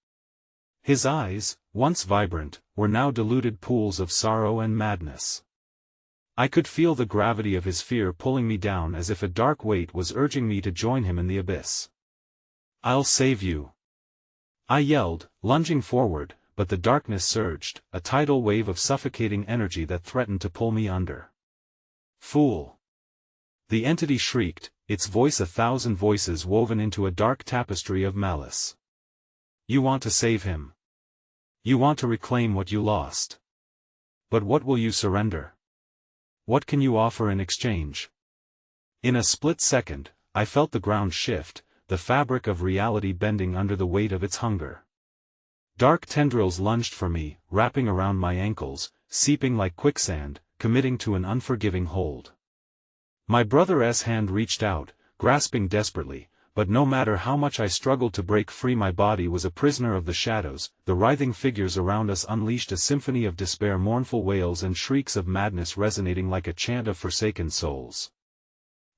His eyes, once vibrant, were now diluted pools of sorrow and madness. I could feel the gravity of his fear pulling me down as if a dark weight was urging me to join him in the abyss. "I'll save you!" I yelled, lunging forward, but the darkness surged, a tidal wave of suffocating energy that threatened to pull me under. "Fool!" the entity shrieked, its voice a thousand voices woven into a dark tapestry of malice. "You want to save him. You want to reclaim what you lost. But what will you surrender? What can you offer in exchange?" In a split second, I felt the ground shift, the fabric of reality bending under the weight of its hunger. Dark tendrils lunged for me, wrapping around my ankles, seeping like quicksand, committing to an unforgiving hold. My brother's hand reached out, grasping desperately, but no matter how much I struggled to break free, my body was a prisoner of the shadows. The writhing figures around us unleashed a symphony of despair, mournful wails and shrieks of madness resonating like a chant of forsaken souls.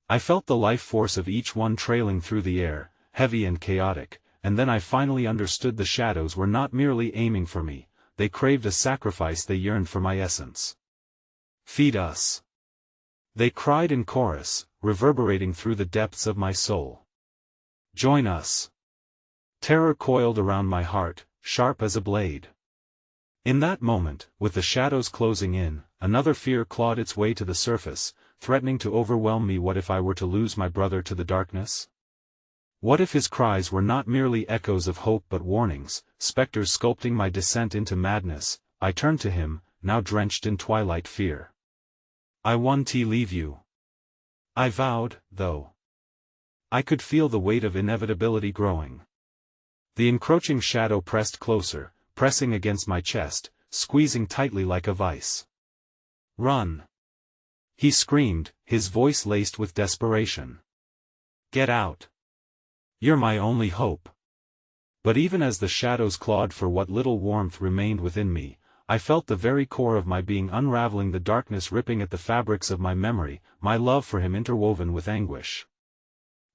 I felt the life force of each one trailing through the air, heavy and chaotic, and then I finally understood the shadows were not merely aiming for me, they craved a sacrifice, they yearned for my essence. "Feed us!" they cried in chorus, reverberating through the depths of my soul. "Join us!" Terror coiled around my heart, sharp as a blade. In that moment, with the shadows closing in, another fear clawed its way to the surface, threatening to overwhelm me. What if I were to lose my brother to the darkness? What if his cries were not merely echoes of hope but warnings, specters sculpting my descent into madness? I turned to him, now drenched in twilight fear. "I won't leave you," I vowed, though I could feel the weight of inevitability growing. The encroaching shadow pressed closer, pressing against my chest, squeezing tightly like a vice. "Run!" he screamed, his voice laced with desperation. "Get out! You're my only hope." But even as the shadows clawed for what little warmth remained within me, I felt the very core of my being unraveling, the darkness ripping at the fabrics of my memory, my love for him interwoven with anguish.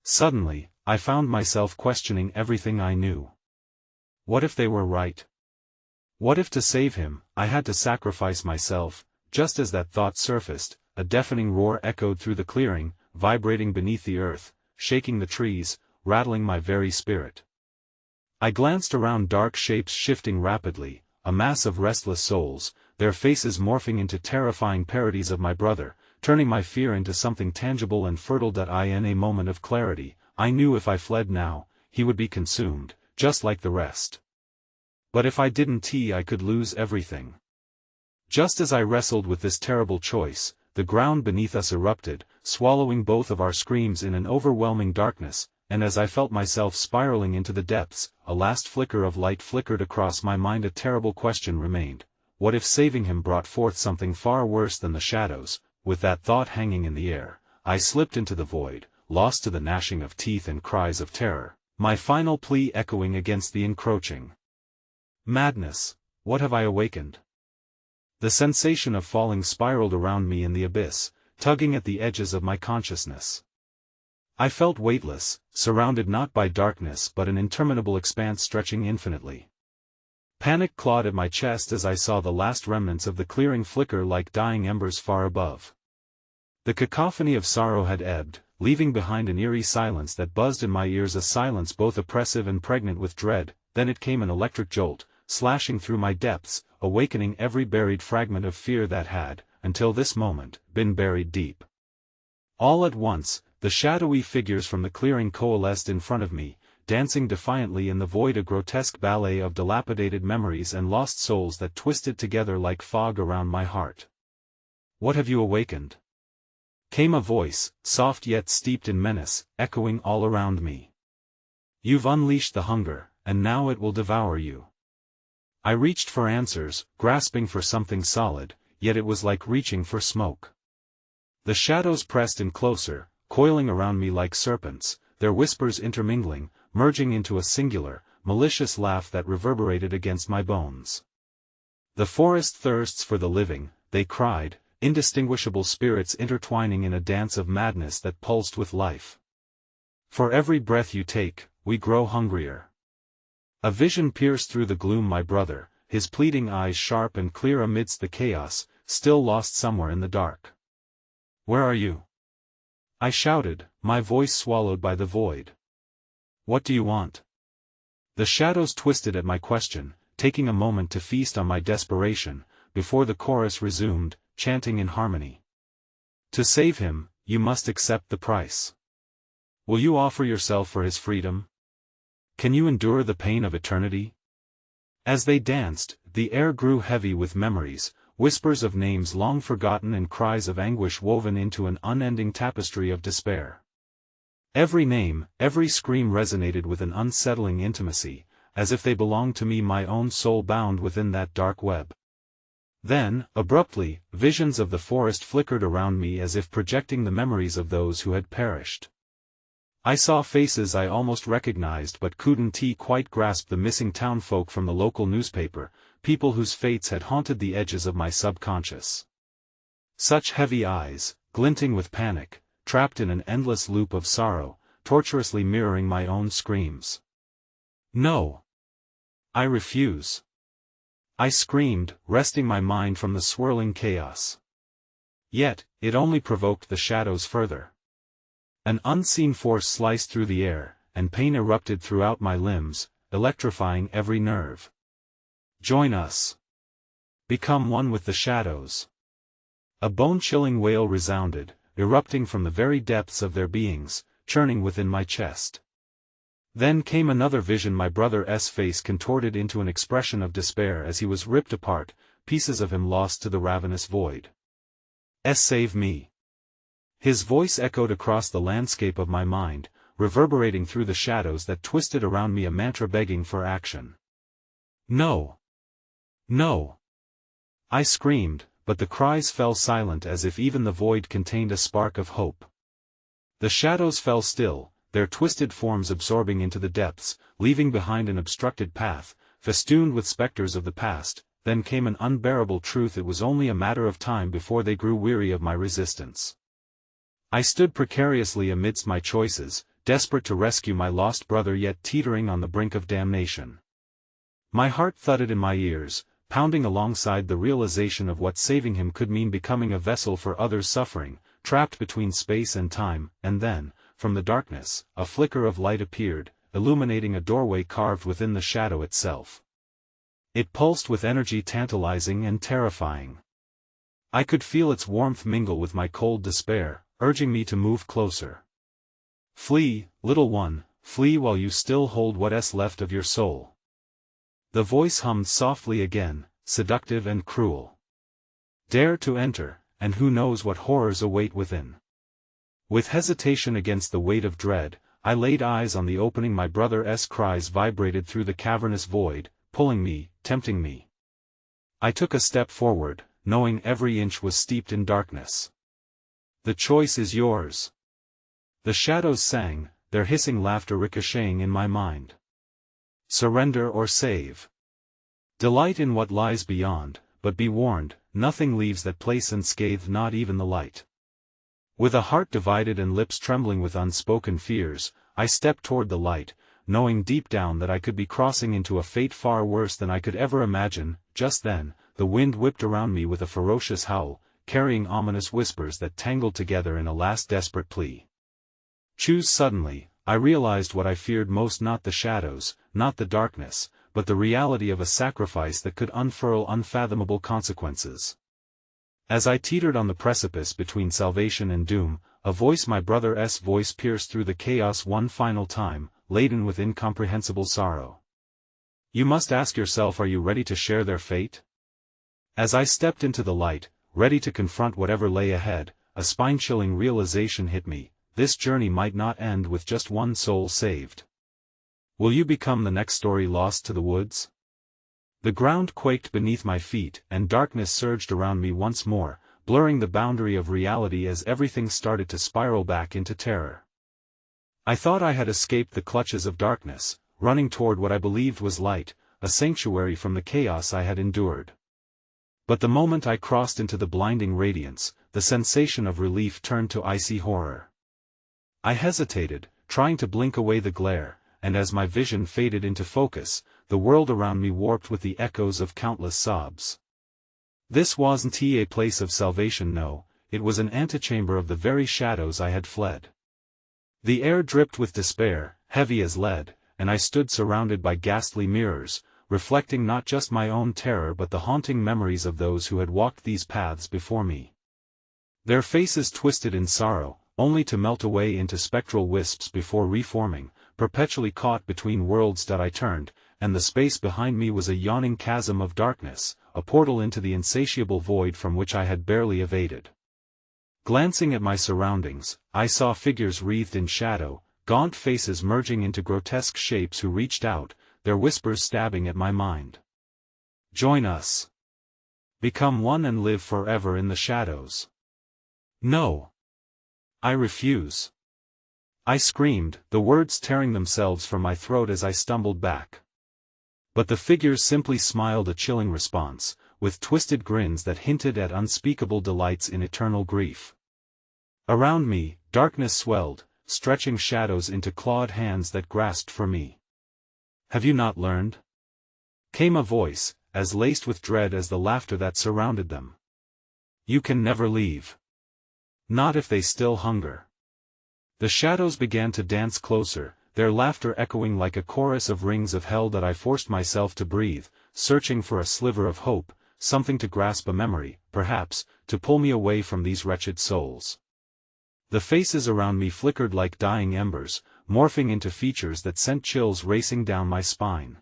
Suddenly, I found myself questioning everything I knew. What if they were right? What if to save him, I had to sacrifice myself? Just as that thought surfaced, a deafening roar echoed through the clearing, vibrating beneath the earth, shaking the trees, rattling my very spirit. I glanced around, dark shapes shifting rapidly, a mass of restless souls, their faces morphing into terrifying parodies of my brother, turning my fear into something tangible and fertile. In a moment of clarity, I knew if I fled now, he would be consumed, just like the rest. But if I didn't, I could lose everything. Just as I wrestled with this terrible choice, the ground beneath us erupted, swallowing both of our screams in an overwhelming darkness, and as I felt myself spiraling into the depths, a last flicker of light flickered across my mind. A terrible question remained: what if saving him brought forth something far worse than the shadows? With that thought hanging in the air, I slipped into the void, lost to the gnashing of teeth and cries of terror, my final plea echoing against the encroaching madness. What have I awakened? The sensation of falling spiraled around me in the abyss, tugging at the edges of my consciousness. I felt weightless, surrounded not by darkness but an interminable expanse stretching infinitely. Panic clawed at my chest as I saw the last remnants of the clearing flicker like dying embers far above. The cacophony of sorrow had ebbed, leaving behind an eerie silence that buzzed in my ears, a silence both oppressive and pregnant with dread. Then it came, an electric jolt, slashing through my depths, awakening every buried fragment of fear that had, until this moment, been buried deep. All at once, the shadowy figures from the clearing coalesced in front of me, dancing defiantly in the void, a grotesque ballet of dilapidated memories and lost souls that twisted together like fog around my heart. "What have you awakened?" came a voice, soft yet steeped in menace, echoing all around me. "You've unleashed the hunger, and now it will devour you." I reached for answers, grasping for something solid, yet it was like reaching for smoke. The shadows pressed in closer, coiling around me like serpents, their whispers intermingling, merging into a singular, malicious laugh that reverberated against my bones. "The forest thirsts for the living," they cried, indistinguishable spirits intertwining in a dance of madness that pulsed with life. "For every breath you take, we grow hungrier. A vision pierced through the gloom. My brother, his pleading eyes sharp and clear amidst the chaos, still lost somewhere in the dark. "Where are you?" I shouted, my voice swallowed by the void. "What do you want?" The shadows twisted at my question, taking a moment to feast on my desperation, before the chorus resumed, chanting in harmony. "To save him, you must accept the price. Will you offer yourself for his freedom? Can you endure the pain of eternity?" As they danced, the air grew heavy with memories, whispers of names long forgotten and cries of anguish woven into an unending tapestry of despair. Every name, every scream resonated with an unsettling intimacy, as if they belonged to me, my own soul bound within that dark web. Then, abruptly, visions of the forest flickered around me as if projecting the memories of those who had perished. I saw faces I almost recognized but couldn't quite grasp, the missing townfolk from the local newspaper, people whose fates had haunted the edges of my subconscious. Such heavy eyes, glinting with panic, trapped in an endless loop of sorrow, torturously mirroring my own screams. "No! I refuse!" I screamed, wresting my mind from the swirling chaos. Yet, it only provoked the shadows further. An unseen force sliced through the air, and pain erupted throughout my limbs, electrifying every nerve. "Join us! Become one with the shadows!" A bone-chilling wail resounded, erupting from the very depths of their beings, churning within my chest. Then came another vision, my brother's face contorted into an expression of despair as he was ripped apart, pieces of him lost to the ravenous void. "Save me!" His voice echoed across the landscape of my mind, reverberating through the shadows that twisted around me, a mantra begging for action. "No! No!" I screamed, but the cries fell silent, as if even the void contained a spark of hope. The shadows fell still, their twisted forms absorbing into the depths, leaving behind an obstructed path, festooned with specters of the past. Then came an unbearable truth: it was only a matter of time before they grew weary of my resistance. I stood precariously amidst my choices, desperate to rescue my lost brother, yet teetering on the brink of damnation. My heart thudded in my ears, pounding alongside the realization of what saving him could mean: becoming a vessel for others' suffering, trapped between space and time. And then, from the darkness, a flicker of light appeared, illuminating a doorway carved within the shadow itself. It pulsed with energy tantalizing and terrifying. I could feel its warmth mingle with my cold despair, urging me to move closer. "Flee, little one, flee while you still hold what's left of your soul." The voice hummed softly again, seductive and cruel. "Dare to enter, and who knows what horrors await within." With hesitation against the weight of dread, I laid eyes on the opening. My brother's cries vibrated through the cavernous void, pulling me, tempting me. I took a step forward, knowing every inch was steeped in darkness. "The choice is yours." The shadows sang, their hissing laughter ricocheting in my mind. "Surrender or save. Delight in what lies beyond, but be warned, nothing leaves that place unscathed, not even the light." With a heart divided and lips trembling with unspoken fears, I stepped toward the light, knowing deep down that I could be crossing into a fate far worse than I could ever imagine. Just then, the wind whipped around me with a ferocious howl, carrying ominous whispers that tangled together in a last desperate plea. "Choose." Suddenly, I realized what I feared most: not the shadows, not the darkness, but the reality of a sacrifice that could unfurl unfathomable consequences. As I teetered on the precipice between salvation and doom, a voice, my brother's voice, pierced through the chaos one final time, laden with incomprehensible sorrow. "You must ask yourself, are you ready to share their fate?" As I stepped into the light, ready to confront whatever lay ahead, a spine-chilling realization hit me: this journey might not end with just one soul saved. Will you become the next story lost to the woods? The ground quaked beneath my feet, and darkness surged around me once more, blurring the boundary of reality as everything started to spiral back into terror. I thought I had escaped the clutches of darkness, running toward what I believed was light, a sanctuary from the chaos I had endured. But the moment I crossed into the blinding radiance, the sensation of relief turned to icy horror. I hesitated, trying to blink away the glare, and as my vision faded into focus, the world around me warped with the echoes of countless sobs. This wasn't a place of salvation, no, it was an antechamber of the very shadows I had fled. The air dripped with despair, heavy as lead, and I stood surrounded by ghastly mirrors, reflecting not just my own terror but the haunting memories of those who had walked these paths before me. Their faces twisted in sorrow, only to melt away into spectral wisps before reforming, perpetually caught between worlds. I turned, and the space behind me was a yawning chasm of darkness, a portal into the insatiable void from which I had barely evaded. Glancing at my surroundings, I saw figures wreathed in shadow, gaunt faces merging into grotesque shapes who reached out, their whispers stabbing at my mind. Join us. Become one and live forever in the shadows. No. I refuse. I screamed, the words tearing themselves from my throat as I stumbled back. But the figures simply smiled a chilling response, with twisted grins that hinted at unspeakable delights in eternal grief. Around me, darkness swelled, stretching shadows into clawed hands that grasped for me. Have you not learned? Came a voice, as laced with dread as the laughter that surrounded them. You can never leave. Not if they still hunger. The shadows began to dance closer, their laughter echoing like a chorus of rings of hell. That I forced myself to breathe, searching for a sliver of hope, something to grasp, a memory, perhaps, to pull me away from these wretched souls. The faces around me flickered like dying embers, morphing into features that sent chills racing down my spine.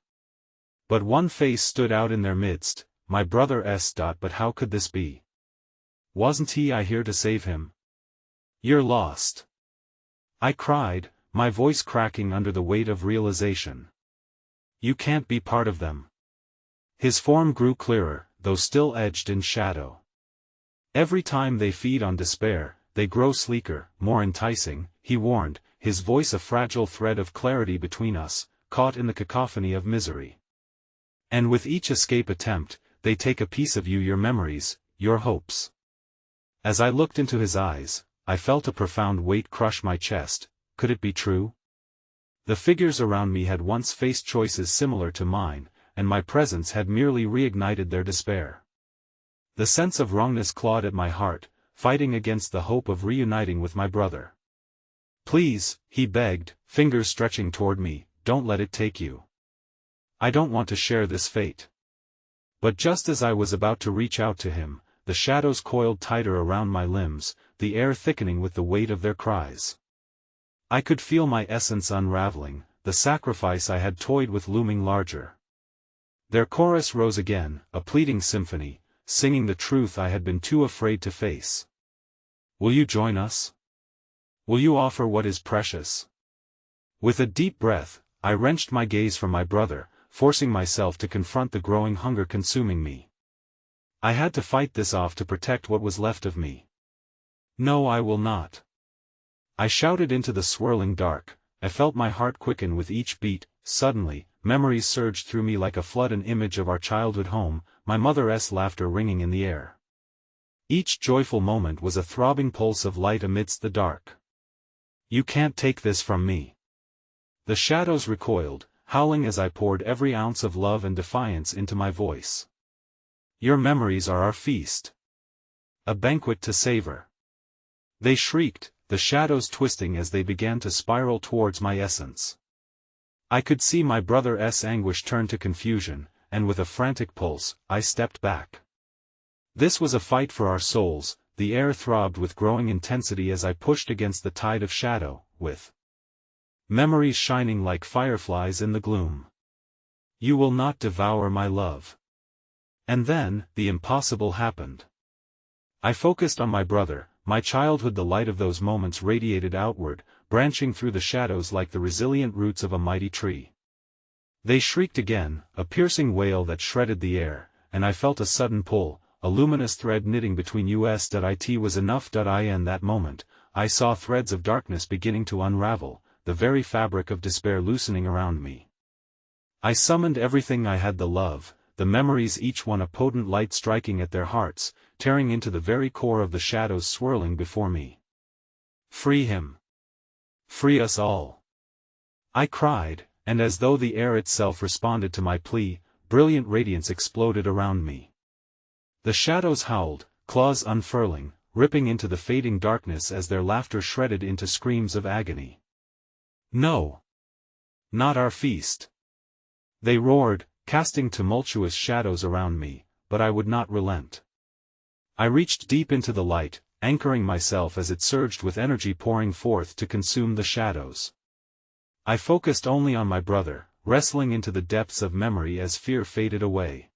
But one face stood out in their midst, my brother S. But how could this be? Wasn't I here to save him? You're lost. I cried, my voice cracking under the weight of realization. You can't be part of them. His form grew clearer, though still edged in shadow. Every time they feed on despair, they grow sleeker, more enticing, he warned, his voice a fragile thread of clarity between us, caught in the cacophony of misery. And with each escape attempt, they take a piece of you, your memories, your hopes. As I looked into his eyes, I felt a profound weight crush my chest. Could it be true? The figures around me had once faced choices similar to mine, and my presence had merely reignited their despair. The sense of wrongness clawed at my heart, fighting against the hope of reuniting with my brother. Please, he begged, fingers stretching toward me, don't let it take you. I don't want to share this fate. But just as I was about to reach out to him, the shadows coiled tighter around my limbs, the air thickening with the weight of their cries. I could feel my essence unraveling, the sacrifice I had toyed with looming larger. Their chorus rose again, a pleading symphony, singing the truth I had been too afraid to face. Will you join us? Will you offer what is precious? With a deep breath, I wrenched my gaze from my brother, forcing myself to confront the growing hunger consuming me. I had to fight this off to protect what was left of me. No, I will not. I shouted into the swirling dark. I felt my heart quicken with each beat. Suddenly, memories surged through me like a flood, an image of our childhood home, my mother's laughter ringing in the air. Each joyful moment was a throbbing pulse of light amidst the dark. You can't take this from me. The shadows recoiled, howling as I poured every ounce of love and defiance into my voice. Your memories are our feast. A banquet to savor. They shrieked, the shadows twisting as they began to spiral towards my essence. I could see my brother's anguish turn to confusion, and with a frantic pulse, I stepped back. This was a fight for our souls. The air throbbed with growing intensity as I pushed against the tide of shadow, with memories shining like fireflies in the gloom. You will not devour my love. And then, the impossible happened. I focused on my brother, my childhood. The light of those moments radiated outward, branching through the shadows like the resilient roots of a mighty tree. They shrieked again, a piercing wail that shredded the air, and I felt a sudden pull, a luminous thread knitting between us. It was enough. In that moment, I saw threads of darkness beginning to unravel, the very fabric of despair loosening around me. I summoned everything I had, the love, the memories, each one a potent light striking at their hearts, tearing into the very core of the shadows swirling before me. Free him. Free us all. I cried, and as though the air itself responded to my plea, brilliant radiance exploded around me. The shadows howled, claws unfurling, ripping into the fading darkness as their laughter shredded into screams of agony. No! Not our feast! They roared, casting tumultuous shadows around me, but I would not relent. I reached deep into the light, anchoring myself as it surged with energy pouring forth to consume the shadows. I focused only on my brother, wrestling into the depths of memory as fear faded away.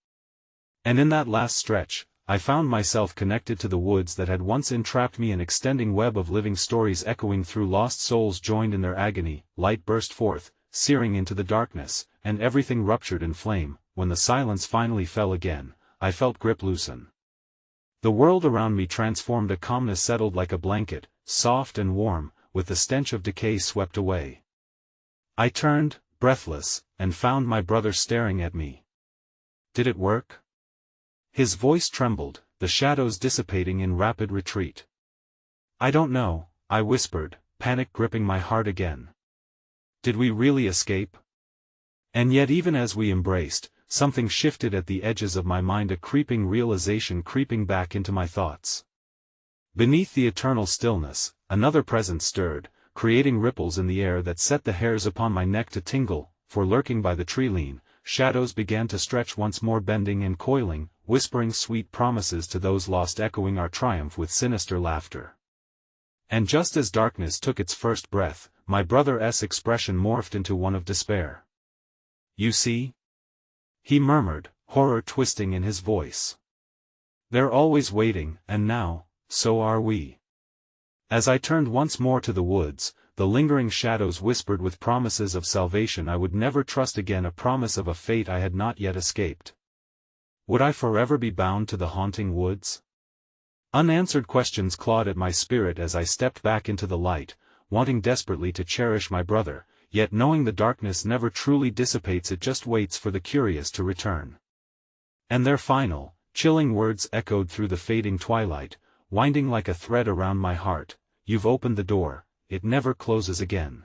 And in that last stretch, I found myself connected to the woods that had once entrapped me, an extending web of living stories echoing through lost souls joined in their agony. Light burst forth, searing into the darkness, and everything ruptured in flame. When the silence finally fell again, I felt grip loosen. The world around me transformed, a calmness settled like a blanket, soft and warm, with the stench of decay swept away. I turned, breathless, and found my brother staring at me. Did it work? His voice trembled, the shadows dissipating in rapid retreat. I don't know, I whispered, panic gripping my heart again. Did we really escape? And yet even as we embraced, something shifted at the edges of my mind, a creeping realization creeping back into my thoughts. Beneath the eternal stillness, another presence stirred, creating ripples in the air that set the hairs upon my neck to tingle, for lurking by the tree-lean, shadows began to stretch once more, bending and coiling, whispering sweet promises to those lost, echoing our triumph with sinister laughter. And just as darkness took its first breath, my brother's expression morphed into one of despair. You see? He murmured, horror twisting in his voice. They're always waiting, and now, so are we. As I turned once more to the woods, the lingering shadows whispered with promises of salvation I would never trust again, a promise of a fate I had not yet escaped. Would I forever be bound to the haunting woods? Unanswered questions clawed at my spirit as I stepped back into the light, wanting desperately to cherish my brother, yet knowing the darkness never truly dissipates, it just waits for the curious to return. And their final, chilling words echoed through the fading twilight, winding like a thread around my heart: you've opened the door, it never closes again.